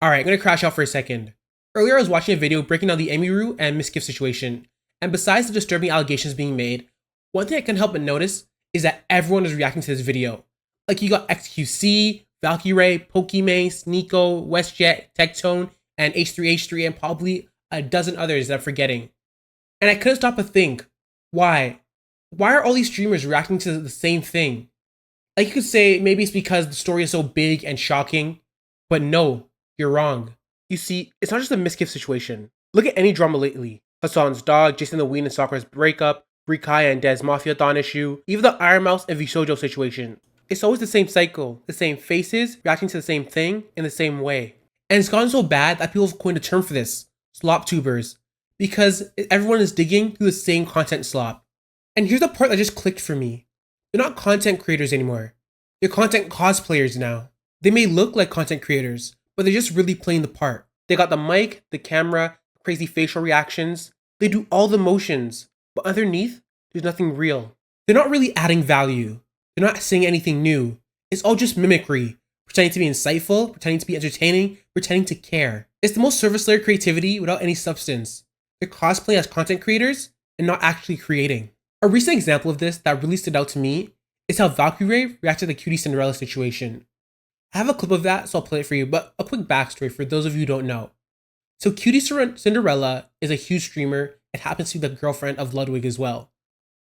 Alright, I'm gonna crash out for a second. Earlier I was watching a video breaking down the Emiru and Miskiff situation, and besides the disturbing allegations being made, one thing I couldn't help but notice is that everyone is reacting to this video. Like you got XQC, Valkyrie, Pokimane, Nico, WestJet, Tectone, and H3H3, and probably a dozen others that I'm forgetting. And I couldn't stop but think, why? Why are all these streamers reacting to the same thing? Like you could say maybe it's because the story is so big and shocking, but no, you're wrong. You see, it's not just a Miskiff situation. Look at any drama lately. Hassan's dog, Jason the Ween and Sakura's breakup, Rikai and Des Mafia Dawn issue, even the Iron Mouse and Visojo situation. It's always the same cycle, the same faces reacting to the same thing in the same way. And it's gotten so bad that people have coined a term for this, slop tubers, because everyone is digging through the same content slop. And here's the part that just clicked for me. They're not content creators anymore. They're content cosplayers now. They may look like content creators, but they're just really playing the part. They got the mic, the camera, crazy facial reactions. They do all the motions, but underneath, there's nothing real. They're not really adding value. They're not saying anything new. It's all just mimicry, pretending to be insightful, pretending to be entertaining, pretending to care. It's the most surface layer creativity without any substance. They're cosplaying as content creators and not actually creating. A recent example of this that really stood out to me is how Valkyrie reacted to the Cutie Cinderella situation. I have a clip of that, so I'll play it for you, but a quick backstory for those of you who don't know. So Cutie Cinderella is a huge streamer and happens to be the girlfriend of Ludwig as well.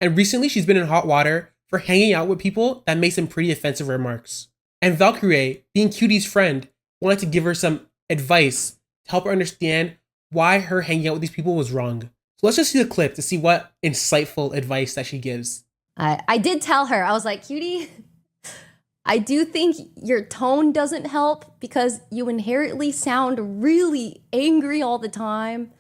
And recently she's been in hot water for hanging out with people that make some pretty offensive remarks. And Valkyrie, being Cutie's friend, wanted to give her some advice to help her understand why her hanging out with these people was wrong. So let's just see the clip to see what insightful advice that she gives. I did tell her, I was like, Cutie, I do think your tone doesn't help because you inherently sound really angry all the time.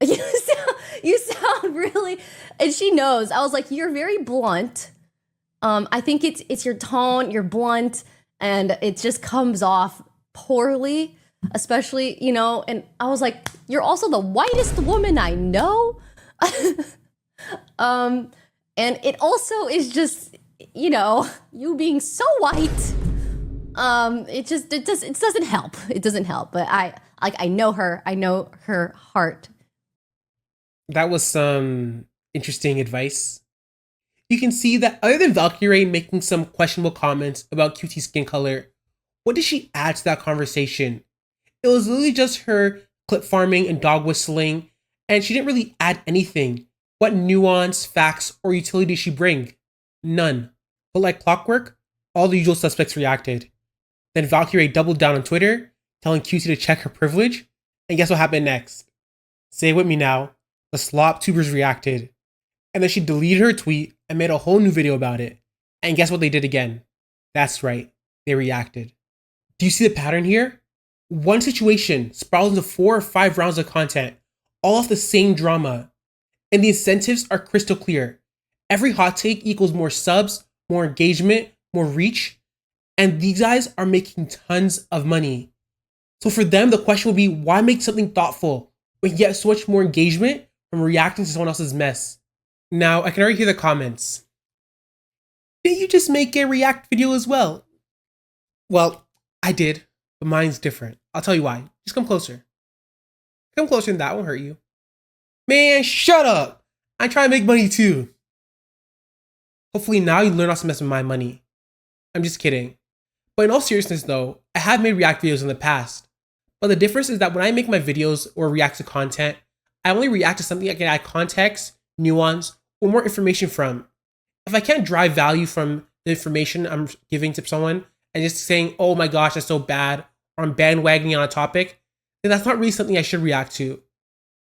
You sound really, and she knows. I was like, you're very blunt. I think it's your tone, you're blunt, and it just comes off poorly, especially, you know, and I was like, you're also the whitest woman I know. And it also is just, you know, you being so white. It doesn't help. It doesn't help. But I know her. I know her heart. That was some interesting advice. You can see that other than Valkyrie making some questionable comments about QT's skin color, what did she add to that conversation? It was literally just her clip farming and dog whistling, and she didn't really add anything. What nuance, facts, or utility did she bring? None. But like clockwork, all the usual suspects reacted. Then Valkyrie doubled down on Twitter, telling QT to check her privilege, and guess what happened next? Say it with me now. The slop tubers reacted. And then she deleted her tweet and made a whole new video about it. And guess what they did again? That's right, they reacted. Do you see the pattern here? One situation spirals into 4 or 5 rounds of content, all off the same drama. And the incentives are crystal clear. Every hot take equals more subs, more engagement, more reach. And these guys are making tons of money. So for them, the question will be, why make something thoughtful when you get so much more engagement from reacting to someone else's mess? Now, I can already hear the comments. Did you just make a react video as well? Well, I did, but mine's different. I'll tell you why. Just come closer. Come closer and that won't hurt you. Man, shut up! I try to make money too. Hopefully now you learn not to mess with my money. I'm just kidding. But in all seriousness though, I have made react videos in the past. But the difference is that when I make my videos or react to content, I only react to something I can add context, nuance, or more information from. If I can't drive value from the information I'm giving to someone and just saying, oh my gosh, that's so bad, or I'm bandwagoning on a topic, then that's not really something I should react to.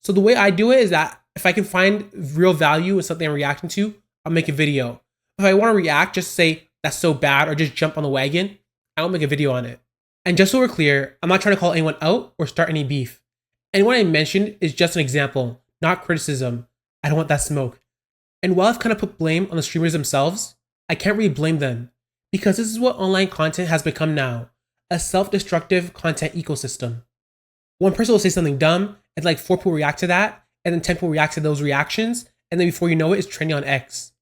So the way I do it is that if I can find real value in something I'm reacting to, I'll make a video. If I want to react, just say that's so bad or just jump on the wagon, I won't make a video on it. And just so we're clear, I'm not trying to call anyone out or start any beef. Anyone I mentioned is just an example, not criticism. I don't want that smoke. And while I've kind of put blame on the streamers themselves, I can't really blame them because this is what online content has become now, a self-destructive content ecosystem. One person will say something dumb and like 4 people react to that, and then 10 people react to those reactions, and then before you know it, it's trending on X.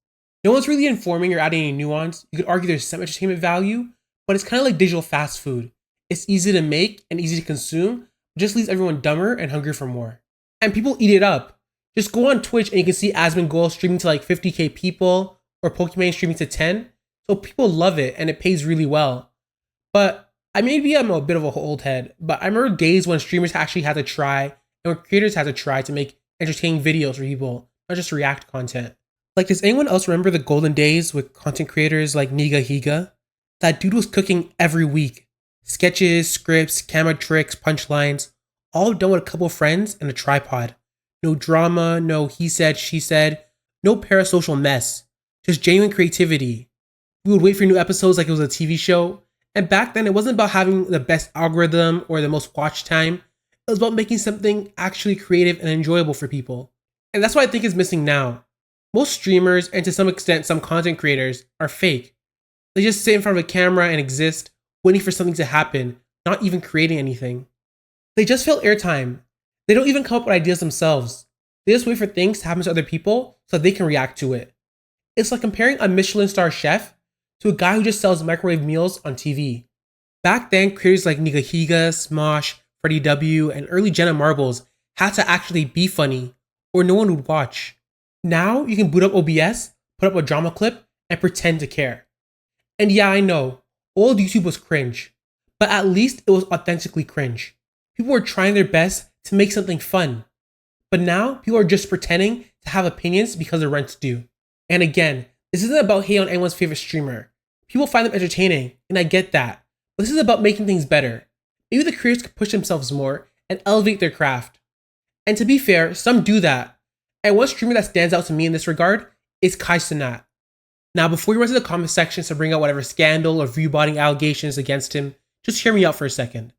No one's really informing or adding any nuance. You could argue there's some entertainment value, but it's kind of like digital fast food. It's easy to make and easy to consume, just leaves everyone dumber and hungry for more. And people eat it up. Just go on Twitch and you can see Asmongold streaming to like 50k people or Pokemon streaming to 10. So people love it and it pays really well. But I'm a bit of a old head, but I remember days when streamers actually had to try and when creators had to try to make entertaining videos for people, not just react content. Like, does anyone else remember the golden days with content creators like Niga Higa? That dude was cooking every week. Sketches, scripts, camera tricks, punchlines, all done with a couple of friends and a tripod. No drama, no he said, she said, no parasocial mess. Just genuine creativity. We would wait for new episodes like it was a TV show. And back then, it wasn't about having the best algorithm or the most watch time. It was about making something actually creative and enjoyable for people. And that's what I think is missing now. Most streamers, and to some extent some content creators, are fake. They just sit in front of a camera and exist, waiting for something to happen, not even creating anything. They just fill airtime. They don't even come up with ideas themselves. They just wait for things to happen to other people so they can react to it. It's like comparing a Michelin star chef to a guy who just sells microwave meals on TV. Back then, creators like Nigahiga, Smosh, Freddie W, and early Jenna Marbles had to actually be funny, or no one would watch. Now, you can boot up OBS, put up a drama clip, and pretend to care. And yeah, I know, old YouTube was cringe, but at least it was authentically cringe. People were trying their best to make something fun. But now, people are just pretending to have opinions because the rent's due. And again, this isn't about hate on anyone's favorite streamer. People find them entertaining, and I get that. But this is about making things better. Maybe the creators could push themselves more and elevate their craft. And to be fair, some do that. And one streamer that stands out to me in this regard is Kai Cenat. Now, before you run to the comment sections to bring out whatever scandal or viewbotting allegations against him, just hear me out for a second.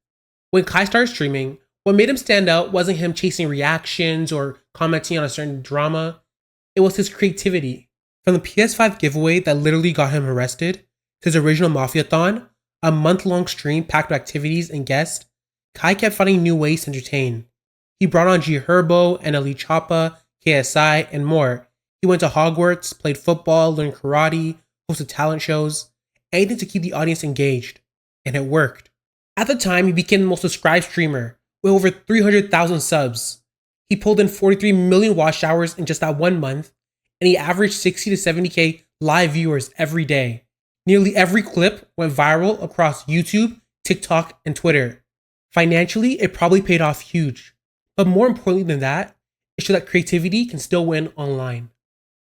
When Kai started streaming, what made him stand out wasn't him chasing reactions or commenting on a certain drama. It was his creativity. From the PS5 giveaway that literally got him arrested, to his original Mafiathon, a month-long stream packed with activities and guests, Kai kept finding new ways to entertain. He brought on G Herbo, NLE Choppa, KSI, and more. He went to Hogwarts, played football, learned karate, hosted talent shows, anything to keep the audience engaged. And it worked. At the time, he became the most subscribed streamer, with over 300,000 subs. He pulled in 43 million watch hours in just that 1 month, and he averaged 60 to 70k live viewers every day. Nearly every clip went viral across YouTube, TikTok, and Twitter. Financially, it probably paid off huge. But more importantly than that, it showed that creativity can still win online.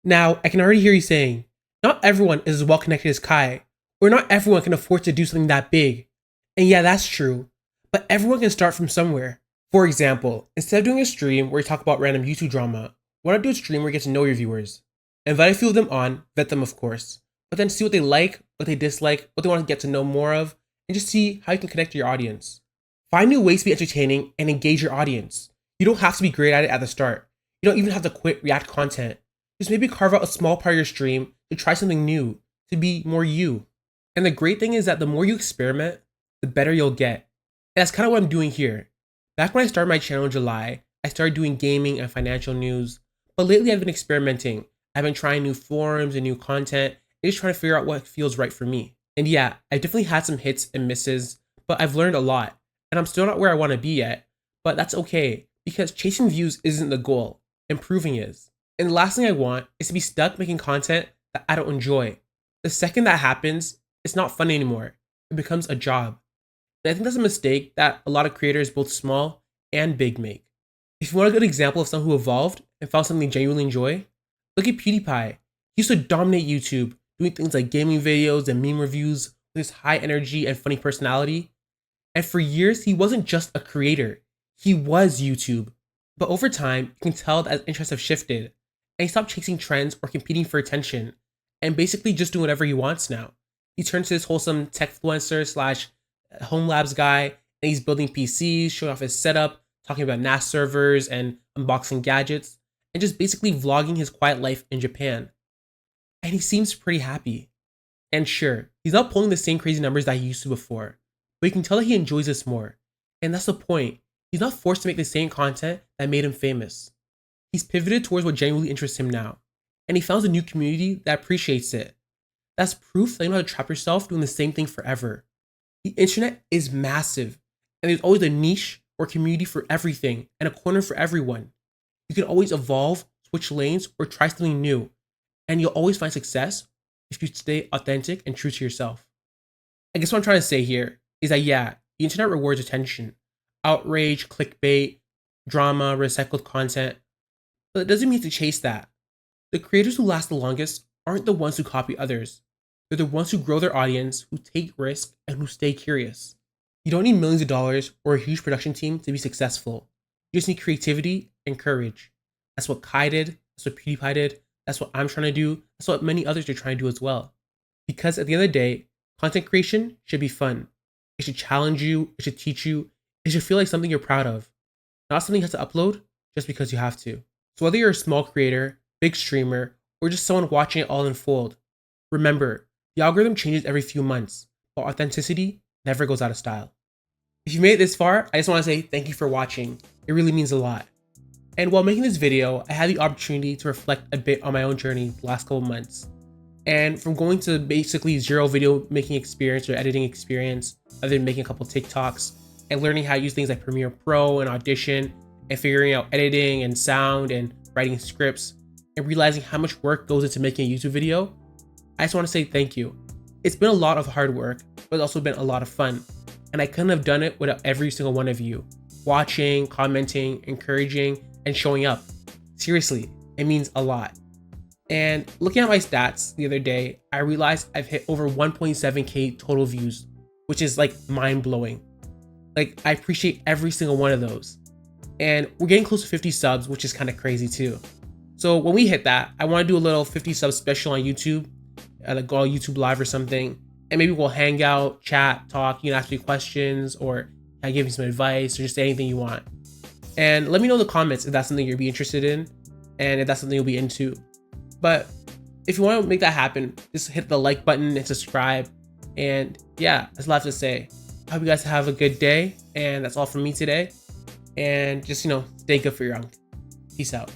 Now, I can already hear you saying, not everyone is as well connected as Kai, or not everyone can afford to do something that big. And yeah, that's true, but everyone can start from somewhere. For example, instead of doing a stream where you talk about random YouTube drama, why not do a stream where you get to know your viewers? Invite a few of them on, vet them of course, but then see what they like, what they dislike, what they want to get to know more of, and just see how you can connect to your audience. Find new ways to be entertaining and engage your audience. You don't have to be great at it at the start. You don't even have to quit React content. Just maybe carve out a small part of your stream to try something new, to be more you. And the great thing is that the more you experiment, the better you'll get. And that's kind of what I'm doing here. Back when I started my channel in July, I started doing gaming and financial news, but lately I've been experimenting. I've been trying new forums and new content, and just trying to figure out what feels right for me. And yeah, I've definitely had some hits and misses, but I've learned a lot. And I'm still not where I want to be yet, but that's okay, because chasing views isn't the goal, improving is. And the last thing I want is to be stuck making content that I don't enjoy. The second that happens, it's not fun anymore. It becomes a job. And I think that's a mistake that a lot of creators, both small and big, make. If you want a good example of someone who evolved and found something they genuinely enjoy, look at PewDiePie. He used to dominate YouTube, doing things like gaming videos and meme reviews with his high energy and funny personality. And for years, he wasn't just a creator. He was YouTube. But over time, you can tell that his interests have shifted, and he stopped chasing trends or competing for attention, and basically just doing whatever he wants now. He turned to this wholesome techfluencer slash home labs guy, and he's building PCs, showing off his setup, talking about NAS servers and unboxing gadgets, and just basically vlogging his quiet life in Japan. And he seems pretty happy. And sure, he's not pulling the same crazy numbers that he used to before, but you can tell that he enjoys this more. And that's the point. He's not forced to make the same content that made him famous. He's pivoted towards what genuinely interests him now, and he found a new community that appreciates it. That's proof that you don't have to trap yourself doing the same thing forever. The internet is massive, and there's always a niche or community for everything and a corner for everyone. You can always evolve, switch lanes, or try something new, and you'll always find success if you stay authentic and true to yourself. I guess what I'm trying to say here is that, yeah, the internet rewards attention, outrage, clickbait, drama, recycled content, but it doesn't mean to chase that. The creators who last the longest aren't the ones who copy others. They're the ones who grow their audience, who take risks, and who stay curious. You don't need millions of dollars or a huge production team to be successful. You just need creativity and courage. That's what Kai did. That's what PewDiePie did. That's what I'm trying to do. That's what many others are trying to do as well. Because at the end of the day, content creation should be fun. It should challenge you. It should teach you. It should feel like something you're proud of. Not something you have to upload just because you have to. So whether you're a small creator, big streamer, or just someone watching it all unfold, remember, the algorithm changes every few months, but authenticity never goes out of style. If you made it this far, I just want to say thank you for watching. It really means a lot. And while making this video, I had the opportunity to reflect a bit on my own journey the last couple months. And from going to basically zero video making experience or editing experience, other than making a couple TikToks, and learning how to use things like Premiere Pro and Audition, and figuring out editing and sound and writing scripts, and realizing how much work goes into making a YouTube video, I just want to say thank you. It's been a lot of hard work, but it's also been a lot of fun. And I couldn't have done it without every single one of you watching, commenting, encouraging, and showing up. Seriously, it means a lot. And looking at my stats the other day, I realized I've hit over 1.7K total views, which is like mind blowing. Like, I appreciate every single one of those. And we're getting close to 50 subs, which is kind of crazy too. So when we hit that, I want to do a little 50 sub special on YouTube, like go on YouTube live or something. And maybe we'll hang out, chat, talk, you can ask me questions, or I give you some advice, or just anything you want. And let me know in the comments if that's something you'd be interested in, and if that's something you'll be into. But if you want to make that happen, just hit the like button and subscribe. And yeah, that's a lot to say. I hope you guys have a good day, and that's all from me today. And just, stay good for your own. Peace out.